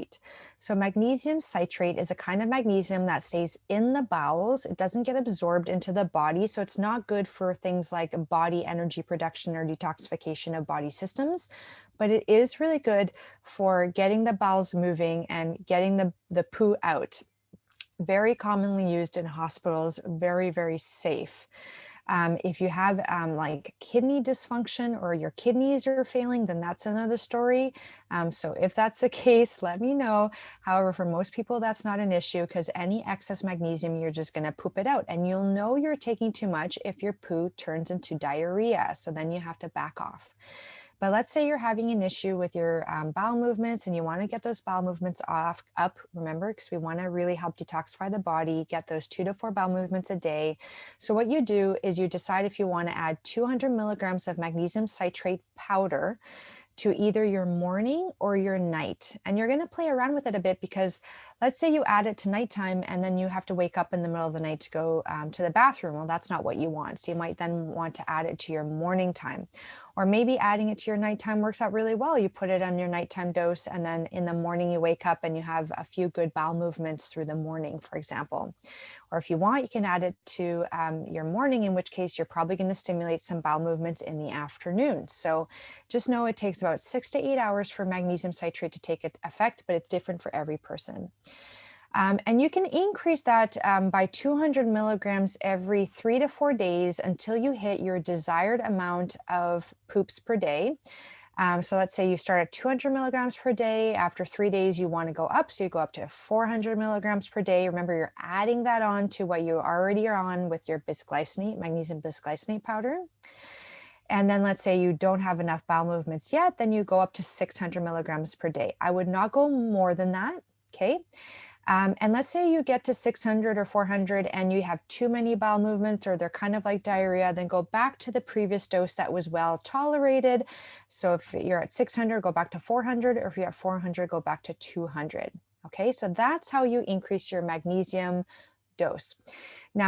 citrate. So magnesium citrate is a kind of magnesium that stays in the bowels. It doesn't get absorbed into the body, so it's not good for things like body energy production or detoxification of body systems, but it is really good for getting the bowels moving and getting the poo out. Very commonly used in hospitals, very, very safe. If you have like kidney dysfunction or your kidneys are failing, then that's another story. So if that's the case, let me know. However, for most people, that's not an issue because any excess magnesium, you're just going to poop it out. And you'll know you're taking too much if your poo turns into diarrhea. So then you have to back off. But let's say you're having an issue with your bowel movements and you want to get those bowel movements up, remember, because we want to really help detoxify the body, get those 2 to 4 bowel movements a day. So what you do is you decide if you want to add 200 milligrams of magnesium citrate powder to either your morning or your night. And you're going to play around with it a bit because let's say you add it to nighttime and then you have to wake up in the middle of the night to go to the bathroom. Well, that's not what you want. So you might then want to add it to your morning time. Or maybe adding it to your nighttime works out really well. You put it on your nighttime dose and then in the morning you wake up and you have a few good bowel movements through the morning, for example. Or if you want, you can add it to your morning, in which case you're probably going to stimulate some bowel movements in the afternoon. So just know it takes about 6 to 8 hours for magnesium citrate to take effect, but it's different for every person. And you can increase that by 200 milligrams every 3 to 4 days until you hit your desired amount of poops per day. So let's say you start at 200 milligrams per day. After 3 days, you want to go up. So you go up to 400 milligrams per day. Remember, you're adding that on to what you already are on with your bisglycinate, magnesium bisglycinate powder. And then let's say you don't have enough bowel movements yet, then you go up to 600 milligrams per day. I would not go more than that, okay? And let's say you get to 600 or 400 and you have too many bowel movements or they're kind of like diarrhea, then go back to the previous dose that was well tolerated. So if you're at 600, go back to 400, or if you're at 400, go back to 200. Okay, so that's how you increase your magnesium dose. Now,